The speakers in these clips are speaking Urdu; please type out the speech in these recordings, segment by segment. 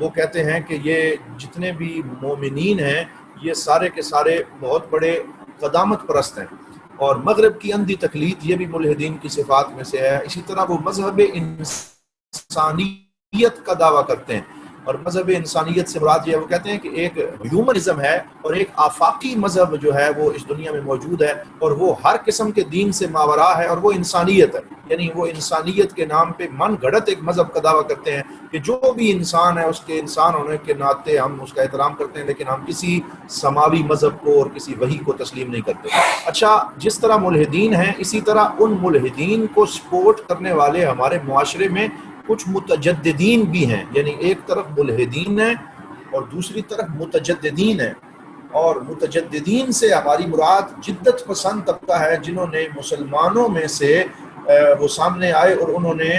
وہ کہتے ہیں کہ یہ جتنے بھی مومنین ہیں یہ سارے کے سارے بہت بڑے قدامت پرست ہیں، اور مغرب کی اندھی تقلید یہ بھی ملحدین کی صفات میں سے ہے۔ اسی طرح وہ مذہب انسانیت کا دعویٰ کرتے ہیں، اور مذہب انسانیت سے مراد یہ ہے، وہ کہتے ہیں کہ ایک ہیومنزم ہے اور ایک آفاقی مذہب جو ہے وہ اس دنیا میں موجود ہے، اور وہ ہر قسم کے دین سے ماورا ہے، اور وہ انسانیت ہے، یعنی وہ انسانیت کے نام پہ من گھڑت ایک مذہب کا دعویٰ کرتے ہیں کہ جو بھی انسان ہے اس کے انسان ہونے کے ناطے ہم اس کا احترام کرتے ہیں، لیکن ہم کسی سماوی مذہب کو اور کسی وحی کو تسلیم نہیں کرتے۔ اچھا، جس طرح ملحدین ہیں اسی طرح ان ملحدین کو سپورٹ کرنے والے ہمارے معاشرے میں کچھ متجددین بھی ہیں، یعنی ایک طرف ملحدین ہیں اور دوسری طرف متجددین ہیں، اور متجددین سے ہماری مراد جدت پسند طبقہ ہے جنہوں نے مسلمانوں میں سے وہ سامنے آئے اور انہوں نے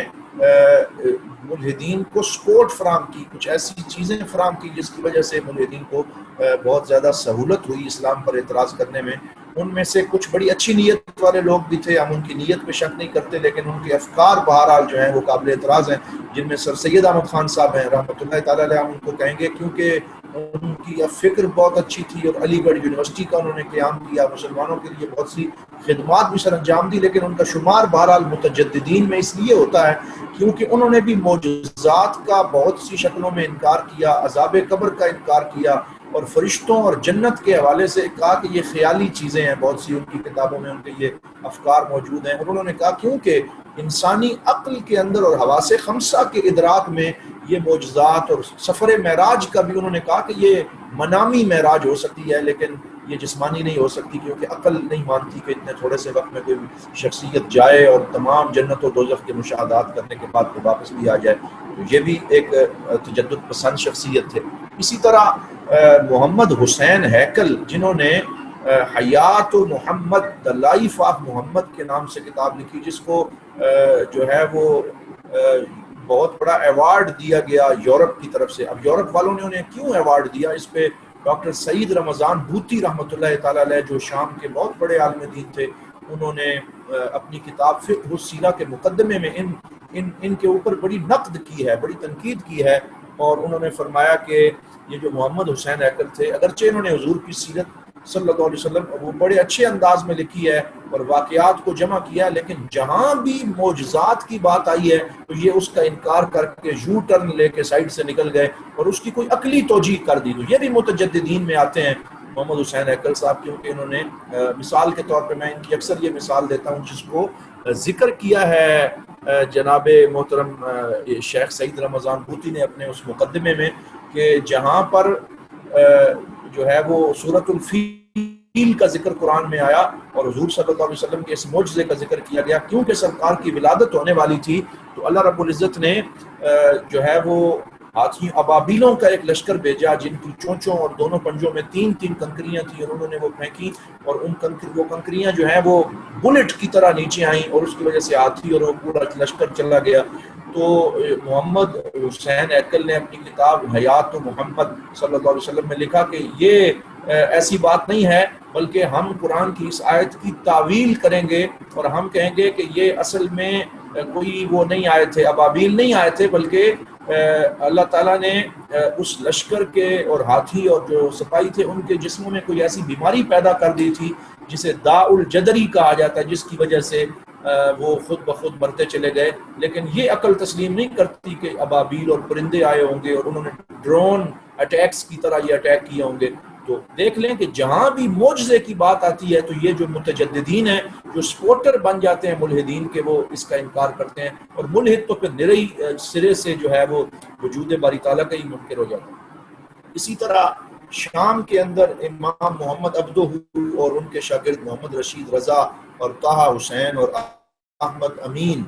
ملحدین کو سپورٹ فراہم کی، کچھ ایسی چیزیں فراہم کی جس کی وجہ سے ملحدین کو بہت زیادہ سہولت ہوئی اسلام پر اعتراض کرنے میں۔ ان میں سے کچھ بڑی اچھی نیت والے لوگ بھی تھے، ہم ان کی نیت پہ شک نہیں کرتے، لیکن ان کے افکار بہرحال جو ہیں وہ قابل اعتراض ہیں، جن میں سر سید احمد خان صاحب ہیں رحمۃ اللہ تعالیٰ علیہ، ہم ان کو کہیں گے کیونکہ ان کی فکر بہت اچھی تھی، اور علی گڑھ یونیورسٹی کا انہوں نے قیام کیا، مسلمانوں کے لیے بہت سی خدمات بھی سر انجام دی، لیکن ان کا شمار بہرحال متجددین میں اس لیے ہوتا ہے کیونکہ انہوں نے بھی معجزات کا بہت سی شکلوں میں انکار کیا، عذاب قبر کا انکار کیا، اور فرشتوں اور جنت کے حوالے سے کہا کہ یہ خیالی چیزیں ہیں، بہت سی ان کی کتابوں میں ان کے یہ افکار موجود ہیں، اور انہوں نے کہا کیونکہ انسانی عقل کے اندر اور حواس خمسہ کے ادراک میں یہ معجزات، اور سفر معراج کا بھی انہوں نے کہا کہ یہ منامی معراج ہو سکتی ہے لیکن یہ جسمانی نہیں ہو سکتی، کیونکہ عقل نہیں مانتی کہ اتنے تھوڑے سے وقت میں کوئی شخصیت جائے اور تمام جنت و دوزخ کے مشاہدات کرنے کے بعد کو واپس بھی آ جائے، تو یہ بھی ایک تجدد پسند شخصیت تھے۔ اسی طرح محمد حسین ہیکل، جنہوں نے حیات محمد دی لائف آف محمد کے نام سے کتاب لکھی، جس کو جو ہے وہ بہت بڑا ایوارڈ دیا گیا یورپ کی طرف سے۔ اب یورپ والوں نے انہیں کیوں ایوارڈ دیا، اس پہ ڈاکٹر سعید رمضان بھوتی رحمۃ اللہ تعالیٰ علیہ، جو شام کے بہت بڑے عالم دین تھے، انہوں نے اپنی کتاب فقہ السیرہ کے مقدمے میں ان کے اوپر بڑی نقد کی ہے، بڑی تنقید کی ہے، اور انہوں نے فرمایا کہ یہ جو محمد حسین ہیکل تھے، اگرچہ انہوں نے حضور کی سیرت صلی اللہ علیہ وسلم وہ بڑے اچھے انداز میں لکھی ہے اور واقعات کو جمع کیا، لیکن جہاں بھی معجزات کی بات آئی ہے تو یہ اس کا انکار کر کے یو ٹرن لے کے سائڈ سے نکل گئے اور اس کی کوئی عقلی توجیہ کر دی۔ تو یہ بھی متجددین میں آتے ہیں محمد حسین ہیکل صاحب، کیونکہ انہوں نے مثال کے طور پہ میں ان کی اکثر یہ مثال دیتا ہوں جس کو ذکر کیا ہے جناب محترم شیخ سعید رمضان بھوتی نے اپنے اس مقدمے میں، کہ جہاں پر جو ہے وہ سورۃ الفیل کا ذکر قرآن میں آیا اور حضور صلی اللہ علیہ وسلم کے اس معجزے کا ذکر کیا گیا، کیونکہ سرکار کی ولادت ہونے والی تھی تو اللہ رب العزت نے جو ہے وہ ہاتھی ابابیلوں کا ایک لشکر بھیجا جن کی چونچوں اور دونوں پنجوں میں 3 کنکریاں تھیں، اور انہوں نے وہ پھینکی اور وہ کنکریاں جو ہیں وہ بلٹ کی طرح نیچے آئیں اور اس کی وجہ سے ہاتھی اور وہ پورا لشکر چلا گیا۔ تو محمد حسین ہیکل نے اپنی کتاب حیات محمد صلی اللہ علیہ وسلم میں لکھا کہ یہ ایسی بات نہیں ہے، بلکہ ہم قرآن کی اس آیت کی تعویل کریں گے اور ہم کہیں گے کہ یہ اصل میں کوئی وہ نہیں آئے تھے، ابابیل نہیں آئے تھے، بلکہ اللہ تعالیٰ نے اس لشکر کے اور ہاتھی اور جو سپاہی تھے ان کے جسموں میں کوئی ایسی بیماری پیدا کر دی تھی جسے داء الجدری کہا جاتا ہے، جس کی وجہ سے وہ خود بخود مرتے چلے گئے۔ لیکن یہ عقل تسلیم نہیں کرتی کہ ابابیل اور پرندے آئے ہوں گے اور انہوں نے ڈرون اٹیکس کی طرح یہ اٹیک کیے ہوں گے۔ تو دیکھ لیں کہ جہاں بھی معجزے کی بات آتی ہے تو یہ جو متجددین ہیں جو سپورٹر بن جاتے ہیں ملحدین کے، وہ اس کا انکار کرتے ہیں، اور ملحد تو پھر نرئی سرے سے جو ہے وہ وجود باری تعالیٰ کا ہی منکر ہو جاتا ہے۔ اسی طرح شام کے اندر امام محمد عبدہ اور ان کے شاگرد محمد رشید رضا اور طہ حسین اور احمد امین،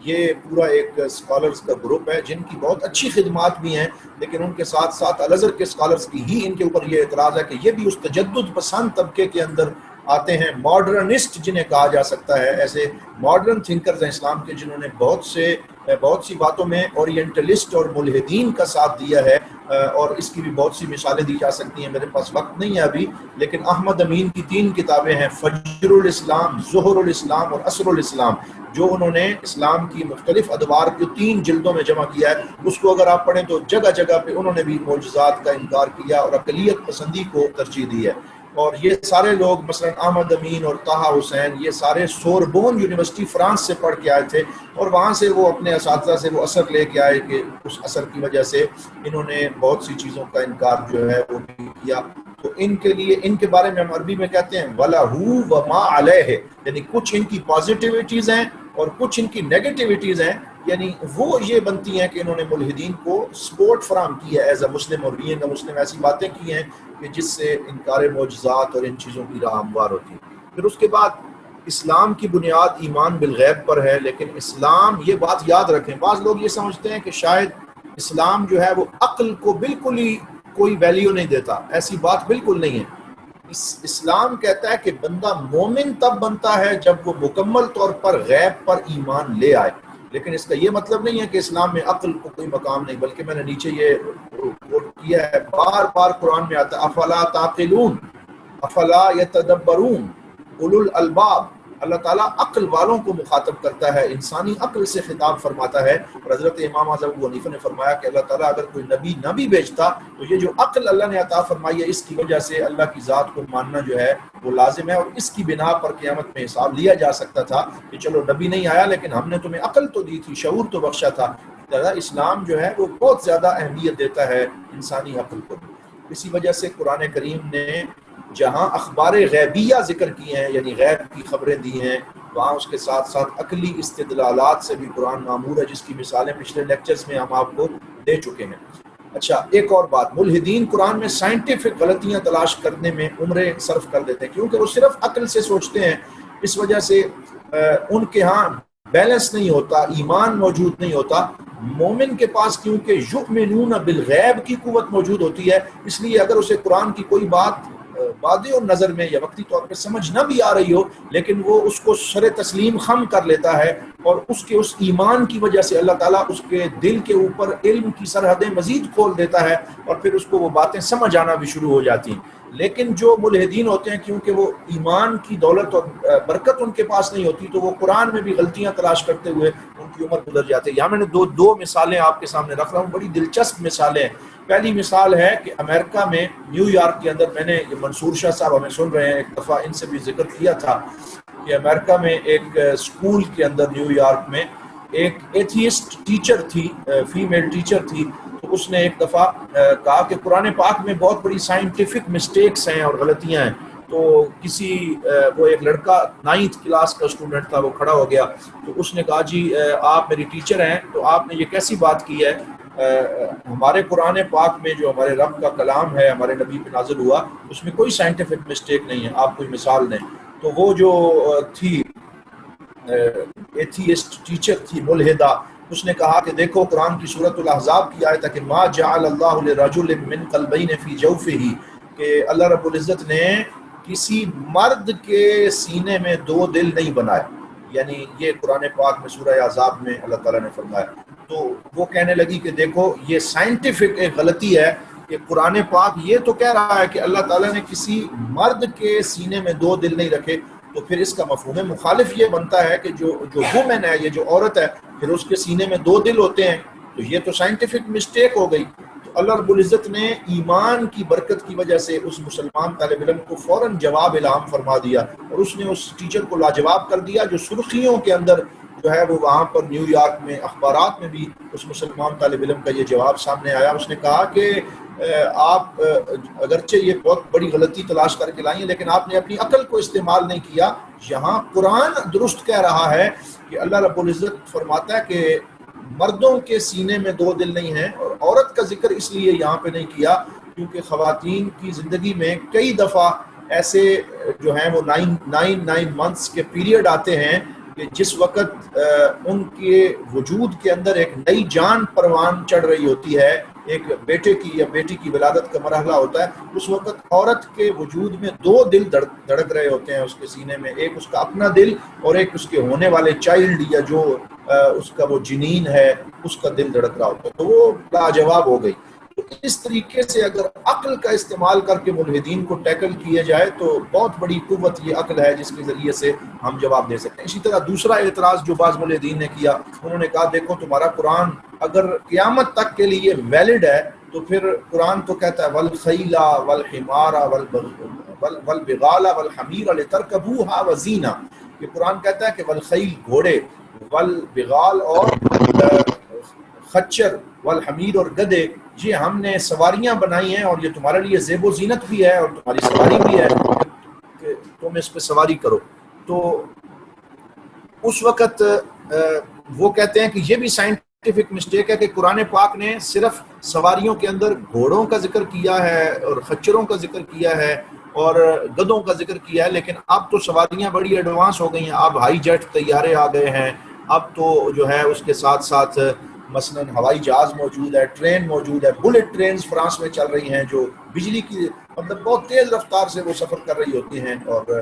یہ پورا ایک اسکالرز کا گروپ ہے جن کی بہت اچھی خدمات بھی ہیں، لیکن ان کے ساتھ ساتھ الازہر کے اسکالرز کی ہی ان کے اوپر یہ اعتراض ہے کہ یہ بھی اس تجدد پسند طبقے کے اندر آتے ہیں، ماڈرنسٹ جنہیں کہا جا سکتا ہے، ایسے ماڈرن تھنکرز ہیں اسلام کے جنہوں نے بہت سے بہت سی باتوں میں اورینٹلسٹ اور ملحدین کا ساتھ دیا ہے، اور اس کی بھی بہت سی مثالیں دی جا سکتی ہیں، میرے پاس وقت نہیں ہے ابھی، لیکن احمد امین کی 3 کتابیں ہیں، فجر الاسلام، ظہر الاسلام اور عصر الاسلام، جو انہوں نے اسلام کی مختلف ادوار کو 3 جلدوں میں جمع کیا ہے. اس کو اگر آپ پڑھیں تو جگہ جگہ پہ انہوں نے بھی معجزات کا انکار کیا اور اقلیت پسندی کو ترجیح دی ہے. اور یہ سارے لوگ مثلا احمد امین اور طہ حسین، یہ سارے سوربون یونیورسٹی فرانس سے پڑھ کے آئے تھے، اور وہاں سے وہ اپنے اساتذہ سے وہ اثر لے کے آئے کہ اس اثر کی وجہ سے انہوں نے بہت سی چیزوں کا انکار جو ہے وہ بھی کیا. تو ان کے لیے، ان کے بارے میں ہم عربی میں کہتے ہیں وَلَهُ وَمَا عَلَيْهِ، یعنی کچھ ان کی پازیٹیوٹیز ہیں اور کچھ ان کی نیگیٹیوٹیز ہیں. یعنی وہ یہ بنتی ہیں کہ انہوں نے ملحدین کو سپورٹ فراہم کی ہے ایز اے مسلم، اور بینگ اے مسلم ایسی باتیں کی ہیں کہ جس سے انکار معجزات اور ان چیزوں کی راہ ہموار ہوتی ہے. پھر اس کے بعد اسلام کی بنیاد ایمان بالغیب پر ہے، لیکن اسلام، یہ بات یاد رکھیں، بعض لوگ یہ سمجھتے ہیں کہ شاید اسلام جو ہے وہ عقل کو بالکل ہی کوئی ویلیو نہیں دیتا. ایسی بات بالکل نہیں ہے. اسلام کہتا ہے کہ بندہ مومن تب بنتا ہے جب وہ مکمل طور پر غیب پر ایمان لے آئے، لیکن اس کا یہ مطلب نہیں ہے کہ اسلام میں عقل کو کوئی مقام نہیں، بلکہ میں نے نیچے یہ کوٹ کیا ہے، بار بار قرآن میں آتا ہے افلا تعقلون، افلا یتدبرون اولو الالباب. اللہ تعالیٰ عقل والوں کو مخاطب کرتا ہے، انسانی عقل سے خطاب فرماتا ہے. اور حضرت امام اعظم ابو حنیفہ نے فرمایا کہ اللہ تعالیٰ اگر کوئی نبی نہ بھی بھیجتا تو یہ جو عقل اللہ نے عطا فرمائی ہے، اس کی وجہ سے اللہ کی ذات کو ماننا جو ہے وہ لازم ہے، اور اس کی بنا پر قیامت میں حساب لیا جا سکتا تھا کہ چلو نبی نہیں آیا لیکن ہم نے تمہیں عقل تو دی تھی، شعور تو بخشا تھا. اسلام جو ہے وہ بہت زیادہ اہمیت دیتا ہے انسانی عقل کو. اسی وجہ سے قرآن کریم نے جہاں اخبار غیبیہ ذکر کی ہیں، یعنی غیب کی خبریں دی ہیں، وہاں اس کے ساتھ ساتھ عقلی استدلالات سے بھی قرآن معمور ہے، جس کی مثالیں پچھلے لیکچرز میں ہم آپ کو دے چکے ہیں. اچھا، ایک اور بات، ملحدین قرآن میں سائنٹیفک غلطیاں تلاش کرنے میں عمریں صرف کر دیتے ہیں، کیونکہ وہ صرف عقل سے سوچتے ہیں. اس وجہ سے ان کے ہاں بیلنس نہیں ہوتا، ایمان موجود نہیں ہوتا. مومن کے پاس کیونکہ یؤمنون بالغیب کی قوت موجود ہوتی ہے، اس لیے اگر اسے قرآن کی کوئی بات بادی اور نظر میں یا وقتی طور پہ سمجھ نہ بھی آ رہی ہو، لیکن وہ اس کو سر تسلیم خم کر لیتا ہے، اور اس کے اس ایمان کی وجہ سے اللہ تعالیٰ اس کے دل کے اوپر علم کی سرحدیں مزید کھول دیتا ہے، اور پھر اس کو وہ باتیں سمجھ آنا بھی شروع ہو جاتی ہیں. لیکن جو ملحدین ہوتے ہیں، کیونکہ وہ ایمان کی دولت اور برکت ان کے پاس نہیں ہوتی، تو وہ قرآن میں بھی غلطیاں تلاش کرتے ہوئے ان کی عمر گزر جاتی ہے. یہاں میں نے دو مثالیں آپ کے سامنے رکھ رہا ہوں، بڑی دلچسپ مثالیں. پہلی مثال ہے کہ امریکہ میں نیو یارک کے اندر، میں نے منصور شاہ صاحب ہمیں سن رہے ہیں، ایک دفعہ ان سے بھی ذکر کیا تھا کہ امریکہ میں ایک اسکول کے اندر نیو یارک میں ایک ایتھیسٹ ٹیچر تھی، فیمیل ٹیچر تھی. تو اس نے ایک دفعہ کہا کہ قرآن پاک میں بہت بڑی سائنٹیفک مسٹیکس ہیں اور غلطیاں ہیں. تو وہ ایک لڑکا 9th کلاس کا اسٹوڈنٹ تھا، وہ کھڑا ہو گیا. تو اس نے کہا جی آپ میری ٹیچر ہیں، تو آپ نے یہ کیسی بات کی ہے؟ ہمارے قرآن پاک میں جو ہمارے رب کا کلام ہے، ہمارے نبی پہ نازل ہوا، اس میں کوئی سائنٹیفک مسٹیک نہیں ہے، آپ کوئی مثال دیں. تو وہ جو تھی ایتھیسٹ ٹیچر تھی، ملحدہ، اس نے کہا کہ دیکھو قرآن کی سورۃ الاحزاب کی آیت ہے کہ ما جعل اللہ لرجل من قلبین فی جوفہ، کہ اللہ رب العزت نے کسی مرد کے سینے میں 2 دل نہیں بنائے. یعنی یہ قرآن پاک میں سورہ احزاب میں اللہ تعالیٰ نے فرمایا. تو وہ کہنے لگی کہ دیکھو یہ سائنٹیفک ایک غلطی ہے کہ قرآن پاک یہ تو کہہ رہا ہے کہ اللہ تعالیٰ نے کسی مرد کے سینے میں 2 دل نہیں رکھے، تو پھر اس کا مفہوم مخالف یہ بنتا ہے کہ جو وومن ہے، یہ جو عورت ہے، پھر اس کے سینے میں 2 دل ہوتے ہیں. تو یہ تو سائنٹیفک مسٹیک ہو گئی. تو اللہ رب العزت نے ایمان کی برکت کی وجہ سے اس مسلمان طالب علم کو فوراً جواب الہام فرما دیا، اور اس نے اس ٹیچر کو لاجواب کر دیا، جو سرخیوں کے اندر جو ہے وہ وہاں پر نیو یارک میں اخبارات میں بھی اس مسلمان طالب علم کا یہ جواب سامنے آیا. اس نے کہا کہ آپ اگرچہ یہ بہت بڑی غلطی تلاش کر کے لائیں ہیں، لیکن آپ نے اپنی عقل کو استعمال نہیں کیا. یہاں قرآن درست کہہ رہا ہے کہ اللہ رب العزت فرماتا ہے کہ مردوں کے سینے میں 2 دل نہیں ہیں، اور عورت کا ذکر اس لیے یہاں پہ نہیں کیا کیونکہ خواتین کی زندگی میں کئی دفعہ ایسے جو ہیں وہ 9 منتھس کے پیریڈ آتے ہیں کہ جس وقت ان کے وجود کے اندر ایک نئی جان پروان چڑھ رہی ہوتی ہے، ایک بیٹے کی یا بیٹی کی ولادت کا مرحلہ ہوتا ہے. اس وقت عورت کے وجود میں 2 دل دھڑک رہے ہوتے ہیں اس کے سینے میں، ایک اس کا اپنا دل اور ایک اس کے ہونے والے چائلڈ یا جو اس کا وہ جنین ہے اس کا دل دھڑک رہا ہوتا ہے، تو وہ لاجواب ہو گئی۔ تو اس طریقے سے اگر عقل کا استعمال کر کے ملحدین کو ٹیکل کیا جائے تو بہت بڑی قوت یہ عقل ہے جس کے ذریعے سے ہم جواب دے سکتے ہیں۔ اسی طرح دوسرا اعتراض جو بعض ملحدین نے کیا، انہوں نے کہا دیکھو تمہارا قرآن اگر قیامت تک کے لیے ویلڈ ہے تو پھر قرآن تو کہتا ہے والخیل والحمار والبغال والحمیر لترکبوها وزینہ، کہ قرآن کہتا ہے کہ والخیل گھوڑے، والبغال اور خچر، والحمیر اور گدے، یہ ہم نے سواریاں بنائی ہیں اور یہ تمہارے لیے زیب و زینت بھی ہے اور تمہاری سواری بھی ہے کہ تم اس پہ سواری کرو۔ تو اس وقت وہ کہتے ہیں کہ یہ بھی سائنٹیفک مسٹیک ہے کہ قرآن پاک نے صرف سواریوں کے اندر گھوڑوں کا ذکر کیا ہے اور خچروں کا ذکر کیا ہے اور گدوں کا ذکر کیا ہے، لیکن اب تو سواریاں بڑی ایڈوانس ہو گئی ہیں، اب ہائی جیٹ طیارے آ گئے ہیں، اب تو جو ہے اس کے ساتھ ساتھ مثلا ہوائی جہاز موجود ہے، ٹرین موجود ہے، بلٹ ٹرینز فرانس میں چل رہی ہیں جو بجلی کی مطلب بہت تیز رفتار سے وہ سفر کر رہی ہوتی ہیں، اور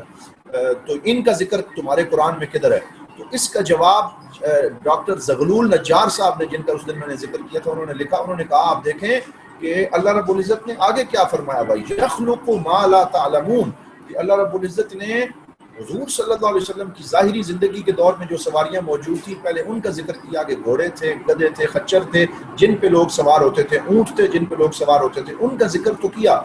تو ان کا ذکر تمہارے قرآن میں کدھر ہے؟ تو اس کا جواب ڈاکٹر زغلول نجار صاحب نے، جن کا اس دن میں نے ذکر کیا تھا، انہوں نے لکھا، انہوں نے کہا آپ دیکھیں کہ اللہ رب العزت نے آگے کیا فرمایا، بھائی یخلق ما لا تعلمون، کہ اللہ رب العزت نے حضور صلی اللہ علیہ وسلم کی ظاہری زندگی کے دور میں جو سواریاں موجود تھیں پہلے ان کا ذکر کیا کہ گھوڑے تھے، گدھے تھے، خچر تھے جن پہ لوگ سوار ہوتے تھے، اونٹ تھے جن پہ لوگ سوار ہوتے تھے، ان کا ذکر تو کیا،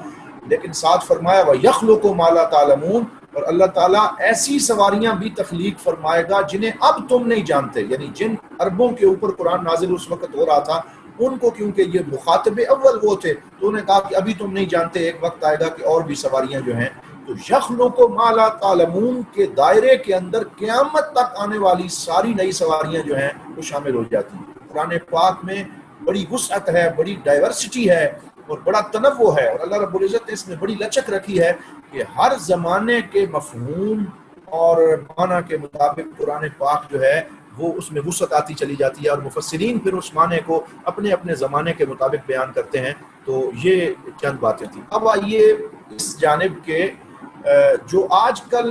لیکن ساتھ فرمایا وَيَخْلُقُ مَا لَا تَعْلَمُونَ، اور اللہ تعالیٰ ایسی سواریاں بھی تخلیق فرمائے گا جنہیں اب تم نہیں جانتے، یعنی جن عربوں کے اوپر قرآن نازل اس وقت ہو رہا تھا ان کو، کیونکہ یہ مخاطب اول وہ تھے تو انہوں نے کہا کہ ابھی تم نہیں جانتے، ایک وقت آئے گا کہ اور بھی سواریاں جو ہیں۔ تو یخلق ما لا تعلمون کے دائرے کے اندر قیامت تک آنے والی ساری نئی سواریاں جو ہیں وہ شامل ہو جاتی ہیں۔ قرآن پاک میں بڑی وسعت ہے، بڑی ڈائیورسٹی ہے اور بڑا تنوع ہے، اور اللہ رب العزت نے اس میں بڑی لچک رکھی ہے کہ ہر زمانے کے مفہوم اور معنی کے مطابق قرآن پاک جو ہے وہ اس میں وسعت آتی چلی جاتی ہے، اور مفسرین پھر اس معنی کو اپنے اپنے زمانے کے مطابق بیان کرتے ہیں۔ تو یہ چند باتیں تھیں۔ اب آئیے اس جانب کے جو آج کل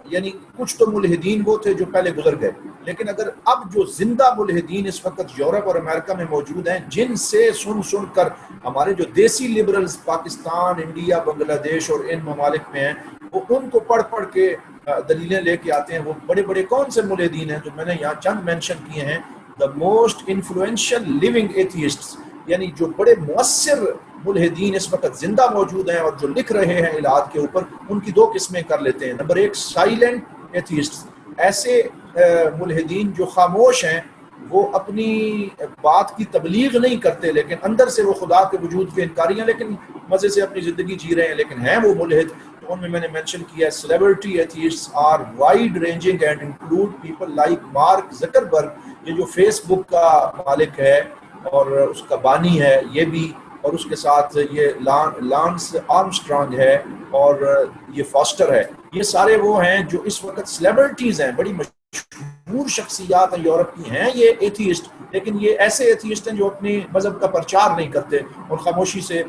یعنی کچھ تو ملحدین وہ تھے جو پہلے گزر گئے، لیکن اگر اب جو زندہ ملحدین اس وقت یورپ اور امریکہ میں موجود ہیں، جن سے سن کر ہمارے جو دیسی لبرلز پاکستان، انڈیا، بنگلہ دیش اور ان ممالک میں ہیں، وہ ان کو پڑھ کے دلیلیں لے کے آتے ہیں۔ وہ بڑے بڑے کون سے ملحدین ہیں؟ تو میں نے یہاں چند مینشن کیے ہیں۔ دا موسٹ انفلوئنشل لیونگ ایتھیسٹس، یعنی جو بڑے مؤثر ملحدین اس وقت زندہ موجود ہیں اور جو لکھ رہے ہیں الہاد کے اوپر، ان کی دو قسمیں کر لیتے ہیں۔ نمبر ایک سائلنٹ ایتھیسٹس، ایسے ملحدین جو خاموش ہیں، وہ اپنی بات کی تبلیغ نہیں کرتے لیکن اندر سے وہ خدا کے وجود کے انکاری ہیں، لیکن مزے سے اپنی زندگی جی رہے ہیں لیکن ہیں وہ ملحد۔ تو ان میں نے مینشن کیا ہے celebrity atheists are wide ranging and include people like Mark Zuckerberg, یہ جو فیس بک کا مالک ہے اور اس کا بانی ہے یہ بھی، اور اس کے ساتھ یہ لانس آرمسٹرانگ ہے اور یہ فاسٹر ہے، یہ سارے وہ ہیں جو اس وقت سیلیبریٹیز ہیں، بڑی مشہور شخصیات ہیں یورپ کی، ہیں یہ ایتھیسٹ، لیکن یہ ایسے ایتھیسٹ ہیں جو اپنی مذہب کا پرچار نہیں کرتے اور خاموشی سے،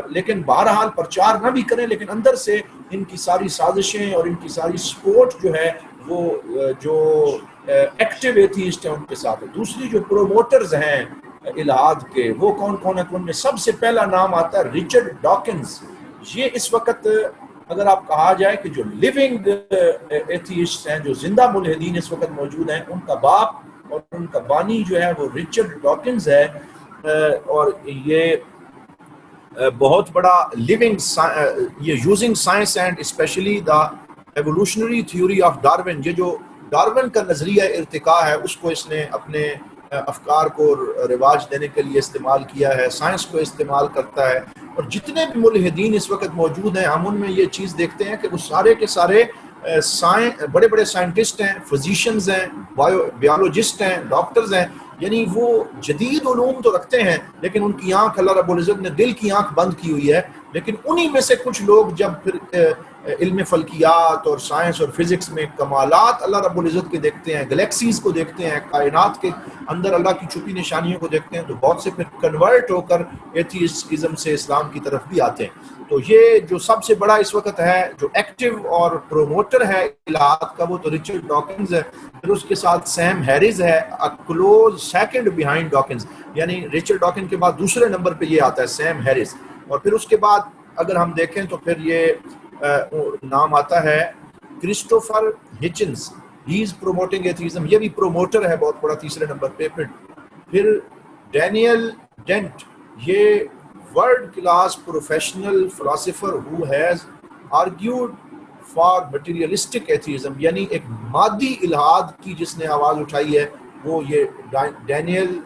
لیکن بہرحال پرچار نہ بھی کریں لیکن اندر سے ان کی ساری سازشیں اور ان کی ساری سپورٹ جو ہے وہ جو ایکٹیو ایتھیسٹ ہیں ان کے ساتھ ہے۔ دوسری جو پروموٹرز ہیں الہاد کے وہ کون ہیں؟ ان میں سب سے پہلا نام آتا ہے رچرڈ ڈاکنز۔ یہ اس وقت اگر آپ کہا جائے کہ جو لیونگ ایتھیسٹ ہیں، جو زندہ ملحدین اس وقت موجود ہیں، ان کا باپ اور ان کا بانی جو ہے وہ رچرڈ ڈاکنز ہے، اور یہ بہت بڑا لیونگ، یہ using science and especially the evolutionary theory of Darwin, یہ جو ڈارون کا نظریہ ارتقاء ہے اس کو اس نے اپنے افکار کو رواج دینے کے لیے استعمال کیا ہے، سائنس کو استعمال کرتا ہے، اور جتنے بھی ملحدین اس وقت موجود ہیں ہم ان میں یہ چیز دیکھتے ہیں کہ وہ سارے کے سارے بڑے بڑے سائنٹسٹ ہیں، فزیشنز ہیں، بیولوجسٹ ہیں، ڈاکٹرز ہیں، یعنی وہ جدید علوم تو رکھتے ہیں لیکن ان کی آنکھ اللہ رب العزت نے دل کی آنکھ بند کی ہوئی ہے، لیکن انہی میں سے کچھ لوگ جب پھر علم فلکیات اور سائنس اور فزکس میں کمالات اللہ رب العزت کے دیکھتے ہیں، گلیکسیز کو دیکھتے ہیں، کائنات کے اندر اللہ کی چھپی نشانیوں کو دیکھتے ہیں، تو بہت سے پھر کنورٹ ہو کر ایتھیسٹزم سے اسلام کی طرف بھی آتے ہیں۔ تو یہ جو سب سے بڑا اس وقت ہے جو ایکٹیو اور پروموٹر ہے الہات کا، وہ تو رچرڈ ڈاکنز ہے، پھر اس کے ساتھ سیم ہیریز ہے، کلوز سیکنڈ بیہائنڈ ڈاکنز، یعنی رچرڈ ڈاکن کے بعد دوسرے نمبر پہ یہ آتا ہے سیم ہیریز۔ اور پھر اس کے بعد اگر ہم دیکھیں تو پھر یہ نام آتا ہے Christopher ہچنس، he is promoting atheism, یہ بھی پروموٹر ہے بہت بڑا تیسرے نمبر پہ۔ پھر ڈینیل ڈینٹ، یہ world class professional philosopher who has argued for materialistic atheism, یعنی ایک مادی الحاد کی جس نے آواز اٹھائی ہے وہ یہ ڈینیل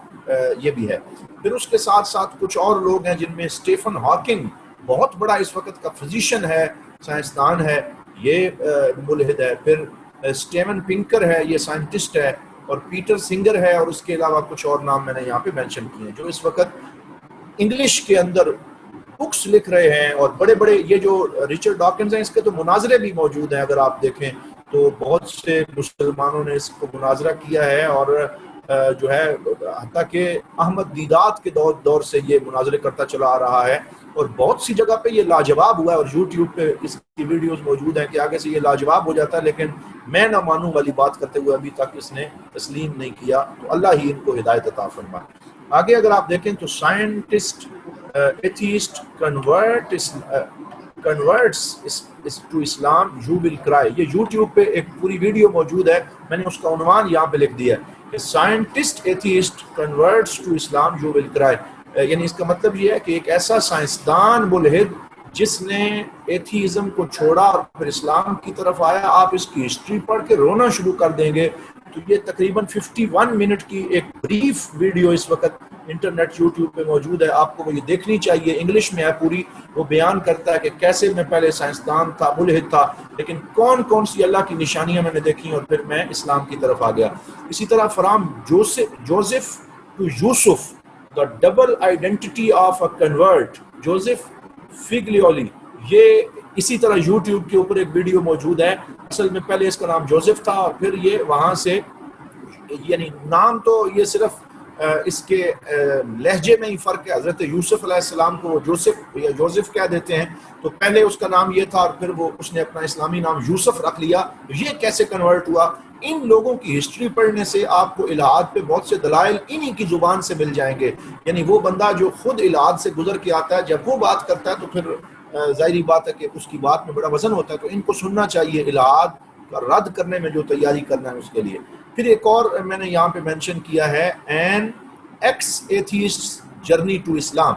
یہ بھی ہے۔ پھر اس کے ساتھ ساتھ کچھ اور لوگ ہیں جن میں اسٹیفن ہاکنگ بہت بڑا اس وقت کا فزیشین ہے، سائنسدان ہے، یہ ملحد ہے۔ پھر اسٹیون پنکر ہے، یہ سائنٹسٹ ہے، اور پیٹر سنگر ہے، اور اس کے علاوہ کچھ اور نام میں نے یہاں پہ مینشن کیے ہیں جو اس وقت انگلش کے اندر بکس لکھ رہے ہیں۔ اور بڑے بڑے یہ جو رچرڈ ڈاکنز ہیں اس کے تو مناظرے بھی موجود ہیں، اگر آپ دیکھیں تو بہت سے مسلمانوں نے اس کو مناظرہ کیا ہے، اور جو ہے حتیٰ کہ احمد دیدات کے دور سے یہ مناظرے کرتا چلا آ رہا ہے، اور بہت سی جگہ پہ یہ لاجواب ہوا ہے، اور یوٹیوب پہ اس کی ویڈیوز موجود ہیں کہ آگے سے یہ لاجواب ہو جاتا ہے، لیکن میں نہ مانوں والی بات کرتے ہوئے ابھی تک اس نے تسلیم نہیں کیا، تو اللہ ہی ان کو ہدایت عطا فرمائے۔ آگے اگر آپ دیکھیں تو scientist atheist converts to Islam you will cry, یہ یوٹیوب پہ ایک پوری ویڈیو موجود ہے، میں نے اس کا عنوان یہاں پہ لکھ دیا ہے کہ scientist atheist converts to Islam you will cry, یعنی اس کا مطلب یہ ہے کہ ایک ایسا سائنسدان ملحد جس نے ایتھیزم کو چھوڑا اور پھر اسلام کی طرف آیا، آپ اس کی ہسٹری پڑھ کے رونا شروع کر دیں گے۔ تو یہ تقریباً 51 منٹ کی ایک بریف ویڈیو اس وقت انٹرنیٹ یوٹیوب پہ موجود ہے، آپ کو وہ یہ دیکھنی چاہیے، انگلش میں ہے پوری۔ وہ بیان کرتا ہے کہ کیسے میں پہلے سائنسدان تھا، ملحد تھا، لیکن کون کون سی اللہ کی نشانیاں میں نے دیکھی اور پھر میں اسلام کی طرف آ گیا۔ اسی طرح from Joseph to Yusuf, the double identity of a convert, Joseph Figlioli, یہ اسی طرح یوٹیوب کے اوپر ایک ویڈیو موجود ہے۔ اصل میں پہلے اس کا نام جوزف تھا، اور پھر یہ وہاں سے، یعنی نام تو یہ صرف اس کے لہجے میں ہی فرق ہے، حضرت یوسف علیہ السلام کو وہ جوزف کہہ دیتے ہیں، تو پہلے اس کا نام یہ تھا اور پھر وہ اس نے اپنا اسلامی نام یوسف رکھ لیا۔ یہ کیسے کنورٹ ہوا؟ ان لوگوں کی ہسٹری پڑھنے سے آپ کو الہاد پہ بہت سے دلائل انہی کی زبان سے مل جائیں گے، یعنی وہ بندہ جو خود الہاد سے گزر کے آتا ہے جب وہ بات کرتا ہے تو پھر ظاہری بات ہے کہ اس کی بات میں بڑا وزن ہوتا ہے، تو ان کو سننا چاہیے الہاد کا رد کرنے میں جو تیاری کرنا ہے اس کے لیے۔ پھر ایک اور میں نے یہاں پہ مینشن کیا ہے an ex atheist journey to Islam,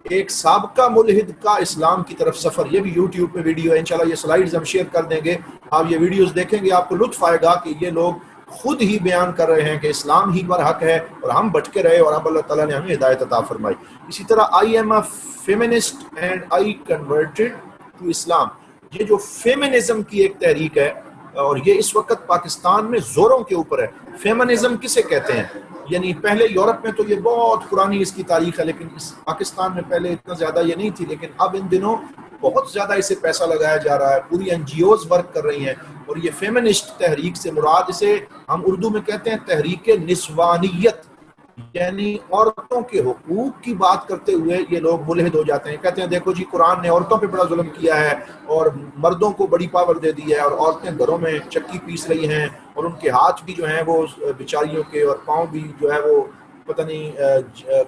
ایک سابقہ ملحد کا اسلام کی طرف سفر، یہ بھی یوٹیوب پہ ویڈیو ہے، انشاءاللہ یہ سلائیڈز ہم شیئر کر دیں گے، آپ یہ ویڈیوز دیکھیں گے آپ کو لطف آئے گا کہ یہ لوگ خود ہی بیان کر رہے ہیں کہ اسلام ہی پر حق ہے اور ہم بھٹکے رہے اور اب اللہ تعالیٰ نے ہمیں ہدایت عطا فرمائی۔ اسی طرح I am a feminist and I converted to Islam, یہ جو فیمنزم کی ایک تحریک ہے اور یہ اس وقت پاکستان میں زوروں کے اوپر ہے۔ فیمنزم کسے کہتے ہیں؟ یعنی پہلے یورپ میں تو یہ بہت پرانی اس کی تاریخ ہے، لیکن پاکستان میں پہلے اتنا زیادہ یہ نہیں تھی، لیکن اب ان دنوں بہت زیادہ اسے پیسہ لگایا جا رہا ہے، پوری این جی اوز ورک کر رہی ہیں، اور یہ فیمنسٹ تحریک سے مراد، اسے ہم اردو میں کہتے ہیں تحریک نسوانیت، یعنی عورتوں کے حقوق کی بات کرتے ہوئے یہ لوگ ملحد ہو جاتے ہیں، کہتے ہیں دیکھو جی قرآن نے عورتوں پہ بڑا ظلم کیا ہے اور مردوں کو بڑی پاور دے دی ہے، اور عورتیں گھروں میں چکی پیس رہی ہیں، اور ان کے ہاتھ بھی جو ہیں وہ بیچاریوں کے اور پاؤں بھی جو ہے وہ پتہ نہیں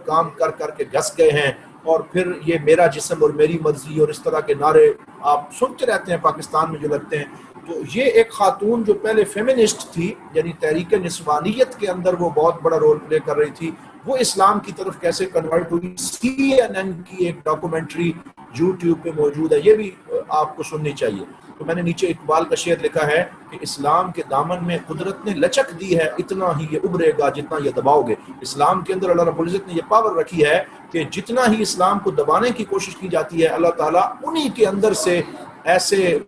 کام کر کر کے گھس گئے ہیں، اور پھر یہ میرا جسم اور میری مرضی اور اس طرح کے نعرے آپ سنتے رہتے ہیں پاکستان میں جو لگتے ہیں۔ تو یہ ایک خاتون جو پہلے فیمنسٹ تھی، یعنی تحریک نسوانیت کے اندر وہ بہت بڑا رول پلے کر رہی تھی، وہ اسلام کی طرف کیسے کنورٹ ہوئی۔ CNN کی ایک ڈاکومنٹری یوٹیوب پہ موجود ہے، یہ بھی آپ کو سننی چاہیے۔ تو میں نے نیچے اقبال کا شعر لکھا ہے کہ اسلام کے دامن میں قدرت نے لچک دی ہے، اتنا ہی یہ ابھرے گا جتنا یہ دباؤ گے۔ اسلام کے اندر اللہ رب العزت نے یہ پاور رکھی ہے کہ جتنا ہی اسلام کو دبانے کی کوشش کی جاتی ہے، اللہ تعالیٰ انہی کے اندر سے ایسے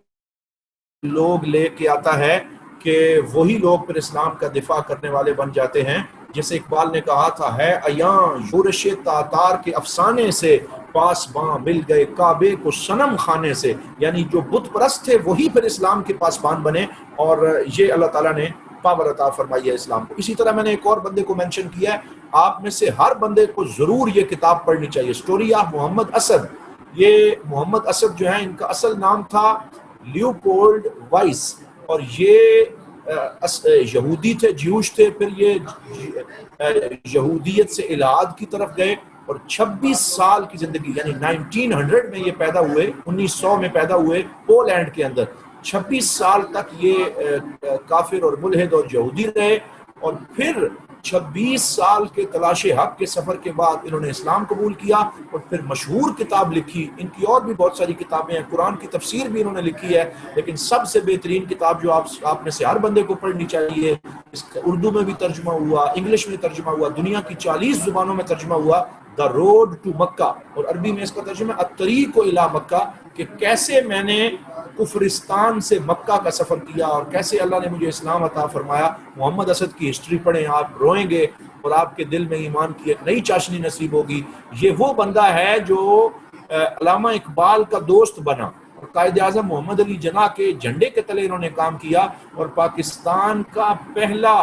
لوگ لے کے آتا ہے کہ وہی لوگ پھر اسلام کا دفاع کرنے والے بن جاتے ہیں۔ جیسے اقبال نے کہا تھا، ہے ایاں یورش تاتار کے افسانے سے، پاسباں مل گئے کعبے کو صنم خانے سے. یعنی جو بت پرست تھے وہی پھر اسلام کے پاسبان بنے، اور یہ اللہ تعالیٰ نے پاور عطا فرمائی ہے اسلام کو. اسی طرح میں نے ایک اور بندے کو مینشن کیا ہے، آپ میں سے ہر بندے کو ضرور یہ کتاب پڑھنی چاہیے، سٹوری آف محمد اسد. یہ محمد اسد جو ہیں، ان کا اصل نام تھا لیوپولڈ وائس، اور یہ یہودی تھے، جیوش تھے. پھر یہ یہودیت سے الحاد کی طرف گئے، اور 26 سال کی زندگی، یعنی 1900 میں یہ پیدا ہوئے، 1900 میں پیدا ہوئے پولینڈ کے اندر. 26 سال تک یہ کافر اور ملحد اور یہودی رہے، اور پھر 26 سال کے تلاش حق کے سفر کے بعد انہوں نے اسلام قبول کیا، اور پھر مشہور کتاب لکھی. ان کی اور بھی بہت ساری کتابیں ہیں، قرآن کی تفسیر بھی انہوں نے لکھی ہے، لیکن سب سے بہترین کتاب جو آپ میں سے ہر بندے کو پڑھنی چاہیے، اس کا اردو میں بھی ترجمہ ہوا، انگلش میں ترجمہ ہوا، دنیا کی 40 زبانوں میں ترجمہ ہوا، دا روڈ ٹو مکہ، اور عربی میں اس کا ترجمہ الطریق الی مکہ، کہ کیسے میں نے کفرستان سے مکہ کا سفر کیا اور کیسے اللہ نے مجھے اسلام عطا فرمایا. محمد اسد کی ہسٹری پڑھیں، آپ روئیں گے، اور آپ کے دل میں ایمان کی ایک نئی چاشنی نصیب ہوگی. یہ وہ بندہ ہے جو علامہ اقبال کا دوست بنا، اور قائد اعظم محمد علی جناح کے جھنڈے کے تلے انہوں نے کام کیا، اور پاکستان کا پہلا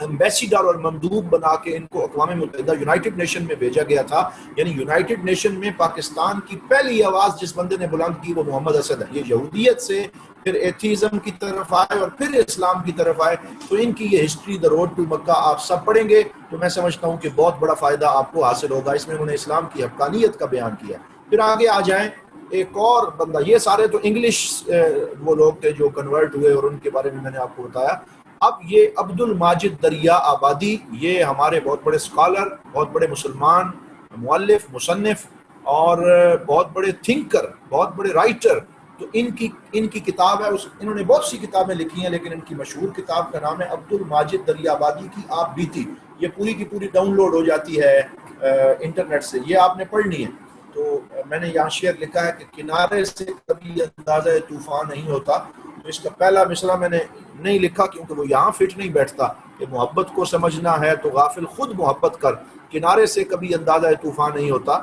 ایمبیسیڈر اور مندوب بنا کے ان کو اقوام متحدہ یونائٹڈ نیشن میں بھیجا گیا تھا. یعنی یونائٹڈ نیشن میں پاکستان کی پہلی آواز جس بندے نے بلند کی وہ محمد اسد ہے. یہ یہودیت سے پھر ایتھیزم کی طرف آئے اور پھر اسلام کی طرف آئے. تو ان کی یہ ہسٹری دا روڈ ٹو مکہ آپ سب پڑھیں گے تو میں سمجھتا ہوں کہ بہت بڑا فائدہ آپ کو حاصل ہوگا. اس میں انہوں نے اسلام کی حقانیت کا بیان کیا. پھر آگے آ جائیں ایک اور بندہ، یہ سارے تو انگلش وہ لوگ تھے جو کنورٹ ہوئے، اور ان کے بارے میں نے آپ کو بتایا. اب یہ عبد الماجد دریا آبادی، یہ ہمارے بہت بڑے اسکالر، بہت بڑے مسلمان مؤلف، مصنف، اور بہت بڑے تھنکر، بہت بڑے رائٹر. تو ان کی کتاب ہے، انہوں نے بہت سی کتابیں لکھی ہیں، لیکن ان کی مشہور کتاب کا نام ہے عبد الماجد دریا آبادی کی آپ بیتی. یہ پوری کی پوری ڈاؤن لوڈ ہو جاتی ہے انٹرنیٹ سے، یہ آپ نے پڑھنی ہے. تو میں نے یہاں شعر لکھا ہے کہ کنارے سے کبھی اندازہ طوفان نہیں ہوتا. تو اس کا پہلا مصرع میں نے نہیں لکھا کیونکہ وہ یہاں فٹ نہیں بیٹھتا کہ محبت کو سمجھنا ہے تو غافل خود محبت کر، کنارے سے کبھی اندازہ طوفان نہیں ہوتا.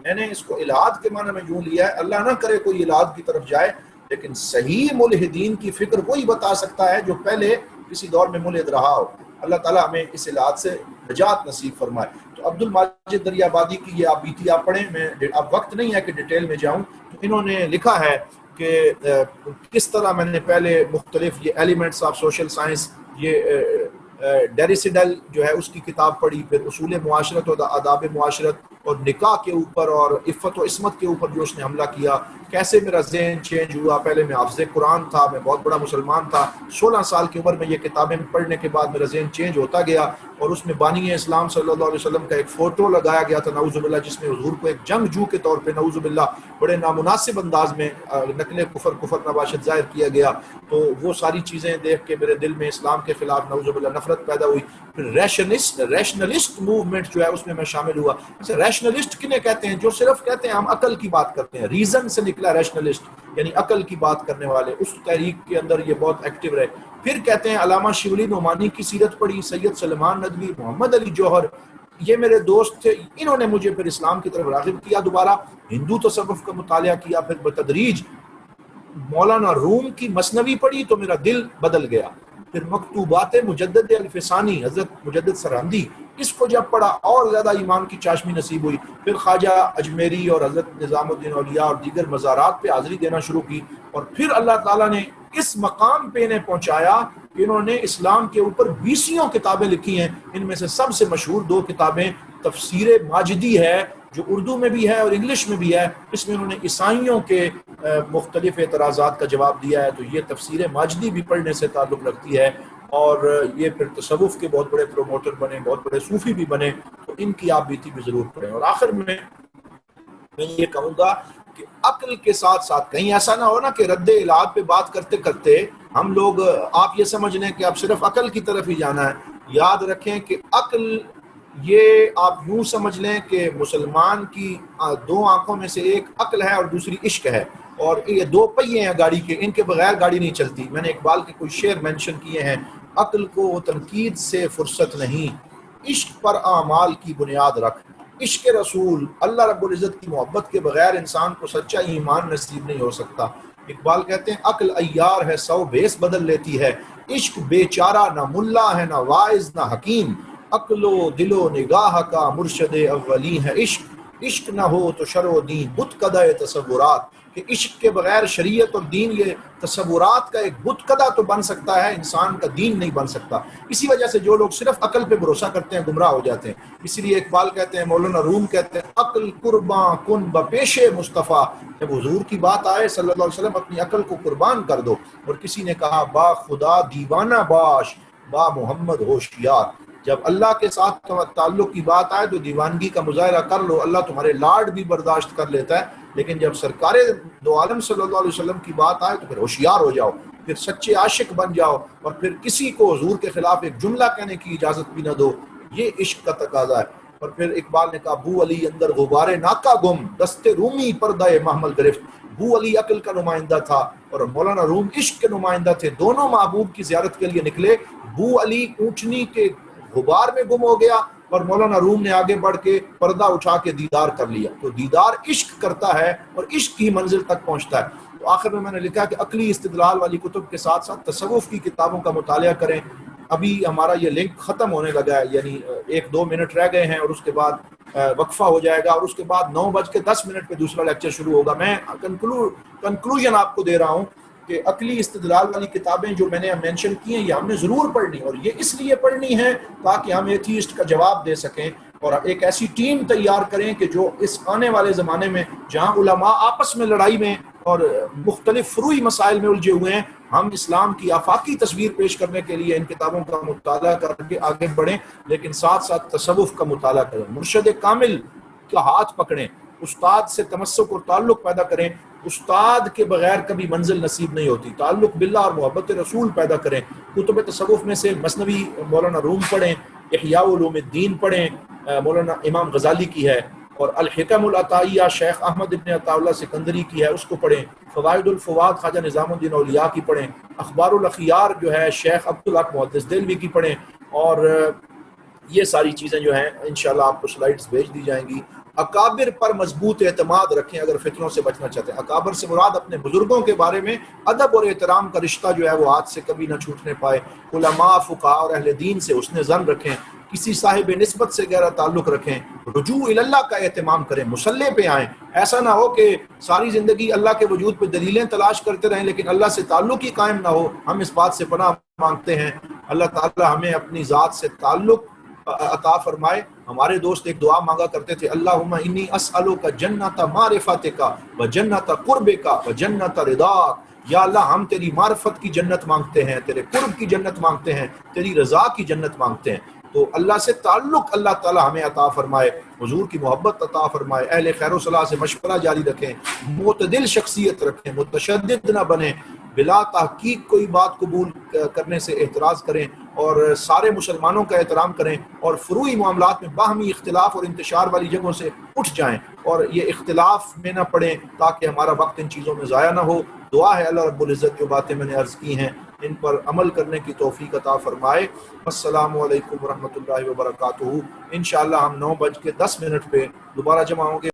میں نے اس کو الہاد کے معنی میں یوں لیا ہے، اللہ نہ کرے کوئی الہاد کی طرف جائے، لیکن صحیح ملحدین کی فکر وہی بتا سکتا ہے جو پہلے کسی دور میں ملحد رہا ہو. اللہ تعالیٰ ہمیں اس الہاد سے نجات نصیب فرمائے. تو عبد الماجد دریا آبادی کی یہ آپ بیتی آپ پڑھیں. میں اب وقت نہیں ہے کہ ڈیٹیل میں جاؤں. تو انہوں نے لکھا ہے کہ کس طرح میں نے پہلے مختلف یہ ایلیمنٹس آف سوشل سائنس، یہ ڈیریسیڈل جو ہے اس کی کتاب پڑھی، پھر اصول معاشرت اور آداب معاشرت، اور نکاح کے اوپر اور عفت و عصمت کے اوپر جو اس نے حملہ کیا، کیسے میرا ذہن چینج ہوا. پہلے میں حافظ قرآن تھا، میں بہت بڑا مسلمان تھا، 16 سال کی عمر میں یہ کتابیں پڑھنے کے بعد میرا ذہن چینج ہوتا گیا، اور اس میں بانی اسلام صلی اللہ علیہ وسلم کا ایک فوٹو لگایا گیا تھا نعوذ باللہ، جس میں حضور کو ایک جنگجو کے طور پہ نعوذ باللہ بڑے نامناسب انداز میں نقل کفر نباشت ظاہر کیا گیا. تو وہ ساری چیزیں دیکھ کے میرے دل میں اسلام کے خلاف نعوذ باللہ نفرت پیدا ہوئی. پھر ریشنلسٹ موومنٹ جو ہے اس میں شامل ہوا. ریشنلسٹ کنہیں کہتے ہیں؟ جو صرف کہتے ہیں ہم عقل کی بات کرتے ہیں، ریزن سے نکلا ریشنلسٹ، یعنی عقل کی بات کرنے والے. اس تحریک کے اندر یہ بہت ایکٹیو رہے. پھر کہتے ہیں علامہ شبلی نعمانی کی سیرت پڑھی، سید سلمان ندوی، محمد علی جوہر، یہ میرے دوست تھے. انہوں نے مجھے پھر اسلام کی طرف راغب کیا. دوبارہ ہندو تصوف کا مطالعہ کیا، پھر بتدریج مولانا روم کی مثنوی پڑھی تو میرا دل بدل گیا. پھر مکتوبات مجدد الفسانی، حضرت مجدد سرہندی، اس کو جب پڑھا اور زیادہ ایمان کی چاشنی نصیب ہوئی. پھر خواجہ اجمیری اور حضرت نظام الدین اولیاء اور دیگر مزارات پہ حاضری دینا شروع کی. اور پھر اللہ تعالیٰ نے اس مقام پہ انہیں پہنچایا کہ انہوں نے اسلام کے اوپر 20 کتابیں لکھی ہیں. ان میں سے سب سے مشہور 2 کتابیں تفسیر ماجدی ہے جو اردو میں بھی ہے اور انگلش میں بھی ہے. اس میں انہوں نے عیسائیوں کے مختلف اعتراضات کا جواب دیا ہے. تو یہ تفسیر ماجدی بھی پڑھنے سے تعلق رکھتی ہے. اور یہ پھر تصوف کے بہت بڑے پروموٹر بنے، بہت بڑے صوفی بھی بنے. تو ان کی آپ بیتی بھی ضرور پڑھیں. اور آخر میں یہ کہوں گا کہ عقل کے ساتھ ساتھ کہیں ایسا نہ ہو نا کہ رد الہاد پہ بات کرتے کرتے ہم لوگ آپ یہ سمجھ لیں کہ اب صرف عقل کی طرف ہی جانا ہے. یاد رکھیں کہ عقل، یہ آپ یوں سمجھ لیں کہ مسلمان کی 2 آنکھوں میں سے ایک عقل ہے اور دوسری عشق ہے، اور یہ 2 پہیے ہیں گاڑی کے، ان کے بغیر گاڑی نہیں چلتی. میں نے اقبال کے کوئی شعر مینشن کیے ہیں عقل کو تنقید سے فرصت نہیں، عشق پر اعمال کی بنیاد رکھ۔ عشق رسول، اللہ رب العزت کی محبت کے بغیر انسان کو سچا ایمان نصیب نہیں ہو سکتا۔ اقبال کہتے ہیں عقل عیار ہے 100 بھیس بدل لیتی ہے، عشق بیچارہ نہ ملا ہے نہ واعظ نہ حکیم، عقل و دل و نگاہ کا مرشد اولی ہے عشق، عشق نہ ہو تو شرع و دین بت قدہ تصورات، کہ عشق کے بغیر شریعت اور دین یہ تصورات کا ایک بت قدہ تو بن سکتا ہے، انسان کا دین نہیں بن سکتا۔ اسی وجہ سے جو لوگ صرف عقل پہ بھروسہ کرتے ہیں گمراہ ہو جاتے ہیں۔ اسی لیے اقبال کہتے ہیں، مولانا روم کہتے ہیں عقل قرباں کن بپیش مصطفیٰ، جب حضور کی بات آئے صلی اللہ علیہ وسلم اپنی عقل کو قربان کر دو۔ اور کسی نے کہا با خدا دیوانہ باش با محمد ہوشیار، جب اللہ کے ساتھ تعلق کی بات آئے تو دیوانگی کا مظاہرہ کر لو، اللہ تمہارے لاڈ بھی برداشت کر لیتا ہے، لیکن جب سرکار دو عالم صلی اللہ علیہ وسلم کی بات آئے تو پھر ہوشیار ہو جاؤ، پھر سچے عاشق بن جاؤ، اور پھر کسی کو حضور کے خلاف ایک جملہ کہنے کی اجازت بھی نہ دو۔ یہ عشق کا تقاضا ہے۔ اور پھر اقبال نے کہا بو علی اندر غبار ناکا گم، دست رومی پردہ محمل گرفت۔ بو علی عقل کا نمائندہ تھا اور مولانا روم عشق کے نمائندہ تھے، دونوں محبوب کی زیارت کے لیے نکلے۔ بو علی اونٹنی کے غبار میں گم ہو گیا اور مولانا روم نے آگے بڑھ کے پردہ اٹھا کے دیدار کر لیا۔ تو دیدار عشق کرتا ہے اور عشق کی منزل تک پہنچتا ہے۔ تو آخر میں نے لکھا کہ عقلی استدلال والی کتب کے ساتھ ساتھ تصوف کی کتابوں کا مطالعہ کریں۔ ابھی ہمارا یہ لنک ختم ہونے لگا ہے، یعنی 1-2 منٹ رہ گئے ہیں اور اس کے بعد وقفہ ہو جائے گا، اور اس کے بعد 9:10 پہ دوسرا لیکچر شروع ہوگا۔ میں کنکلوژن آپ کو دے رہا ہوں کہ عقلی استدلال والی کتابیں جو میں نے مینشن کی ہیں یہ ہم نے ضرور پڑھنی، اور یہ اس لیے پڑھنی ہے تاکہ ہم ایتھیسٹ کا جواب دے سکیں اور ایک ایسی ٹیم تیار کریں کہ جو اس آنے والے زمانے میں جہاں علماء آپس میں لڑائی میں اور مختلف فروعی مسائل میں الجھے ہوئے ہیں، ہم اسلام کی آفاقی تصویر پیش کرنے کے لیے ان کتابوں کا مطالعہ کر کے آگے بڑھیں، لیکن ساتھ ساتھ تصوف کا مطالعہ کریں، مرشد کامل کا ہاتھ پکڑیں، استاد سے تمسک اور تعلق پیدا کریں۔ استاد کے بغیر کبھی منزل نصیب نہیں ہوتی۔ تعلق باللہ اور محبت رسول پیدا کریں۔ کتب تصوف میں سے مثنوی مولانا روم پڑھیں، احیاء علوم الدین پڑھیں، مولانا امام غزالی کی ہے، اور الحکم العطائیہ شیخ احمد ابن عطا اللہ سکندری کی ہے، اس کو پڑھیں۔ فوائد الفواد خواجہ نظام الدین اولیاء کی پڑھیں۔ اخبار الاخیار جو ہے شیخ عبدالحق محدث دہلوی کی پڑھیں، اور یہ ساری چیزیں جو ہیں انشاءاللہ آپ کو سلائڈز بھیج دی جائیں گی۔ اکابر پر مضبوط اعتماد رکھیں اگر فتنوں سے بچنا چاہتے ہیں۔ اکابر سے مراد اپنے بزرگوں کے بارے میں ادب اور احترام کا رشتہ جو ہے وہ ہاتھ سے کبھی نہ چھوٹنے پائے۔ علماء، فقہاء اور اہل دین سے حسن ظن رکھیں، کسی صاحب نسبت سے گہرا تعلق رکھیں، رجوع اللہ کا اہتمام کریں، مصلح پہ آئیں۔ ایسا نہ ہو کہ ساری زندگی اللہ کے وجود پہ دلیلیں تلاش کرتے رہیں لیکن اللہ سے تعلق ہی قائم نہ ہو۔ ہم اس بات سے پناہ مانگتے ہیں، اللہ تعالی ہمیں اپنی ذات سے تعلق عطا فرمائے۔ ہمارے دوست ایک دعا مانگا کرتے تھے، اللہم انی اسألک جنت معرفتک و جنت قربک و جنت رضاک، یا اللہ ہم تیری معرفت کی جنت مانگتے ہیں، تیرے قرب کی جنت مانگتے ہیں، تیری رضا کی جنت مانگتے ہیں۔ تو اللہ سے تعلق اللہ تعالی ہمیں عطا فرمائے، حضور کی محبت عطا فرمائے، اہل خیر و صلاح سے مشورہ جاری رکھیں، معتدل شخصیت رکھیں، متشدد نہ بنیں، بلا تحقیق کوئی بات قبول کرنے سے احتراز کریں، اور سارے مسلمانوں کا احترام کریں، اور فروعی معاملات میں باہمی اختلاف اور انتشار والی جگہوں سے اٹھ جائیں اور یہ اختلاف میں نہ پڑیں تاکہ ہمارا وقت ان چیزوں میں ضائع نہ ہو۔ دعا ہے اللہ رب العزت جو باتیں میں نے عرض کی ہیں ان پر عمل کرنے کی توفیق عطا فرمائے۔ السلام علیکم ورحمۃ اللہ وبرکاتہ۔ انشاءاللہ ہم 9:10 پہ دوبارہ جمع ہوں گے۔